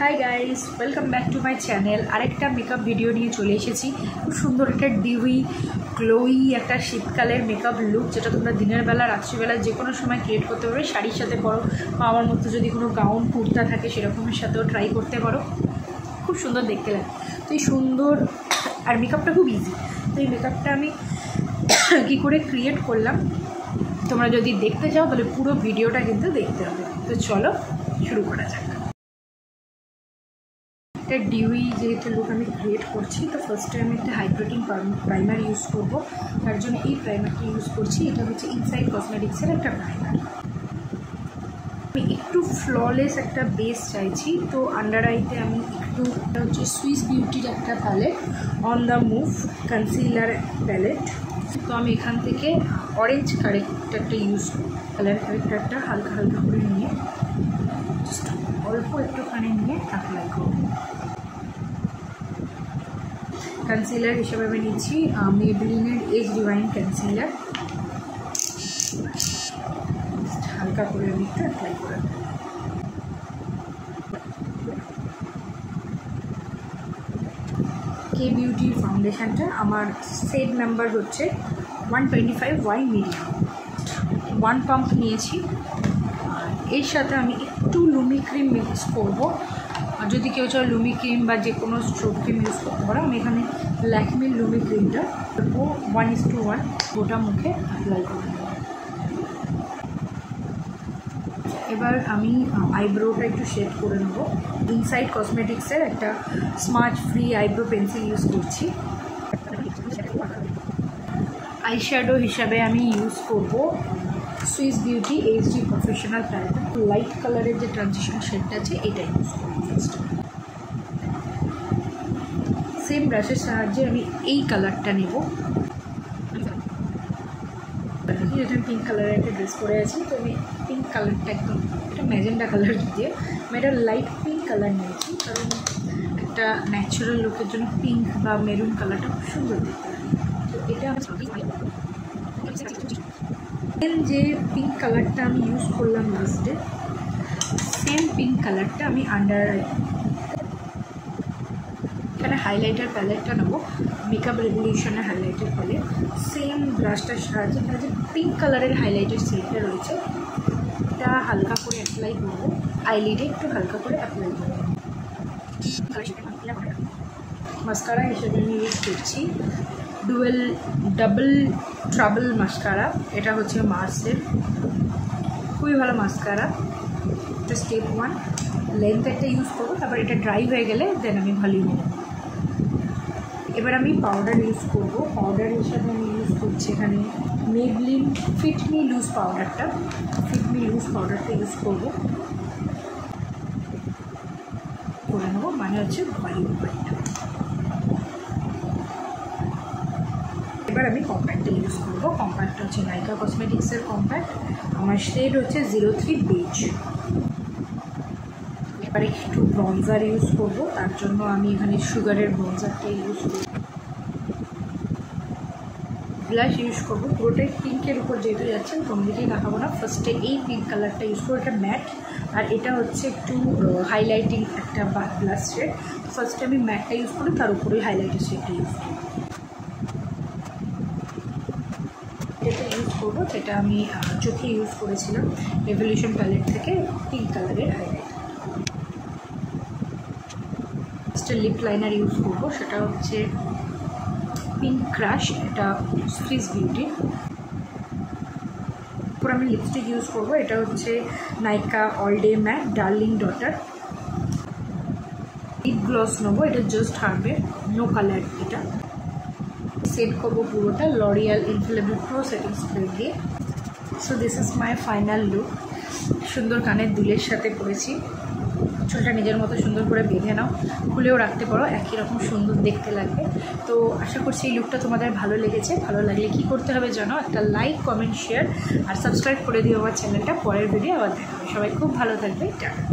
High guys welcome back to my channel आरेकटा makeup video निये चले एसेछि खूब सुंदर एक डिवी ग्लोई एक शीतकालेर मेकअप लुक जेटा तोमरा दिनेर बेला रात्रि बेला जे कोनो समय क्रिएट करते पारो शाड़ीर साथे परो बा आमार मतो जोदि कोनो गाउन कुर्ता थाके सेरकमेर साथेओ ट्राई करते पारो खूब सुंदर देखते लागे। तो सुंदर और मेकअपटा खूब इजी। तो मेकअपटा आमी कि करे क्रिएट करलाम तोमरा जोदि देखते चाओ ताहले पुरो भिडियोटा किन्तु देखते होबे। तो चलो शुरू करा जाक। डिवी जेहेतु लुक हमें क्रिएट करছি तो फार्स्टे हमें एक हाइड्रेटिंग प्राइमार यूज करब। तार जন্য এই প্রাইমারটা यूज করছি, এটা হচ্ছে ইনসাইড কসমেটিক্সের একটা প্রাইমার। আমি একটু ফ্ললেস একটা বেস চাইছি, তো আন্ডার আইতে আমি একটু হচ্ছে সুইস বিউটির একটা palette on the move concealer palette. তো আমি এখান থেকে অরেঞ্জ কারেক্টারটা ইউজ কালার কারেক্টারটা হালকা হালকা করে নিয়ে জাস্ট অল্প একটুখানি নিয়ে অ্যাপ্লাই করব। कंसिलार हिसाब में नीची मेबलिनेर एज डिवाइन कंसिलार हल्का करे अप्लाई कर के बिউটি फाउंडेशनटा आमार शेड नम्बर होच्छे 125 वाई मीडियम 1 पाम्प निয়েছি। एर साथे आमी एकटू लुमी क्रीम मिक्स करब। और जो क्यों चाओ लुमी क्रीम जो स्ट्रोक क्रीम यूज करते पारो। আমি এখানে ল্যাকমির लुमी क्रीमটা 1:1 গোটা মুখে অ্যাপ্লাই করে নেব। এবার আমি আইব্রোটা একটু শেড করে নেব। ইনসাইড কসমেটিক্সের একটা smart free eyebrow pencil use করছি। আইশ্যাডো হিসাবে আমি ইউজ করব Swiss beauty HD professional palette. Light কালারের যে ট্রানজিশন শেডটা আছে এটা ইউজ করব। ফার্স্ট সেম ব্রাশের সাহায্যে আমি এই কালারটা নেব। যেটা পিঙ্ক কালারের একটা ড্রেস পরে আছি, তো আমি পিঙ্ক কালারটা একদম এটা ম্যাজেন্ডা কালার দিয়ে আমি এটা লাইট পিঙ্ক কালার নিয়েছি, কারণ একটা ন্যাচারাল লুকের জন্য পিঙ্ক বা মেরুন কালারটা খুব সুন্দর দেখতে লাগে। তো এটা যে পিঙ্ক কালারটা আমি ইউজ করলাম লাস্টে, সেম পিঙ্ক কালারটা আমি আন্ডার এখানে হাইলাইটার প্যালেটটা নেবো। মেকআপ রেভলিউশনের হাইলাইটার প্যালেট সেম ব্রাশটার সাহায্যে এখানে যে পিঙ্ক কালারের হাইলাইটার সেটটা রয়েছে এটা হালকা করে অ্যাপ্লাই করবো। আইলিডে একটু হালকা করে অ্যাপ্লাই করবো। মাস্কারা হিসেবে আমি ইউজ করছি ডাবল ট্রাবল মাস্কারা। এটা হচ্ছে মার্সের খুবই ভালো মাস্কারা। এটা স্টেপ 1 লেন্থ একটা ইউজ করবো, তারপর এটা ড্রাই হয়ে গেলে দেন আমি ভলিউম নেব। এবার আমি পাউডার ইউজ করব। পাউডার হিসাবে আমি ইউজ করছি এখানে মেবলিন ফিট মি লুজ পাউডারটা ইউজ করবো করে নেবো, মানে হচ্ছে ভলিউম পয়েন্টটা। এবার আমি কম্প্যাক্টটা ইউজ করবো। কম্প্যাক্টটা হচ্ছে নাইকা কসমেটিক্সের কম্প্যাক্ট। আমার শেড হচ্ছে 03 বেজ। এবার একটু ব্রঞ্জার ইউজ করবো, তার জন্য আমি এখানে সুগারের ব্রঞ্জারটা ইউজ করব। ব্লাশ ইউজ করবো, পুরোটাই পিঙ্কের উপর যেহেতু যাচ্ছে কোনো দিকেই দেখাবো না। ফার্স্টে এই পিঙ্ক কালারটা ইউজ করবো, এটা ম্যাট আর এটা হচ্ছে একটু হাইলাইটিং একটা ব্লাশ শেড। ফার্স্টে আমি ম্যাটটা ইউজ করি, তার উপরেই হাইলাইটার শেডটা ইউজ করবো। যেটা ইউজ করবো সেটা আমি চোখে ইউজ করেছিলাম রেভলিউশন প্যালেট থেকে পিঙ্ক কালারের হাইলাইটার। লিপ লাইনার ইউজ করবো, সেটা হচ্ছে পিঙ্ক ক্রাশ, এটা সুইস বিউটি। তারপর আমি লিপস্টিক ইউজ করবো, এটা হচ্ছে Nykaa all day matte darling daughter. Lip gloss নেবো, এটা জাস্ট হার্বের নো কালার। এটা সেট করবো পুরোটা L'Oreal infallible pro setting spray দিয়ে। So this is my final look. সুন্দর কানের দুলের সাথে পরেছি। চুলটা নিজের মতো সুন্দর করে বেঁধে নাও, খুলেও রাখতে পারো, একই রকম সুন্দর দেখতে লাগবে। তো আশা করছি এই লুকটা তোমাদের ভালো লেগেছে। ভালো লাগলে কি করতে হবে জানো, একটা লাইক কমেন্ট শেয়ার আর সাবস্ক্রাইব করে দিও আমার চ্যানেলটা। পরের ভিডিও আবার দেখা হবে। সবাই খুব ভালো থাকবে। টাটা।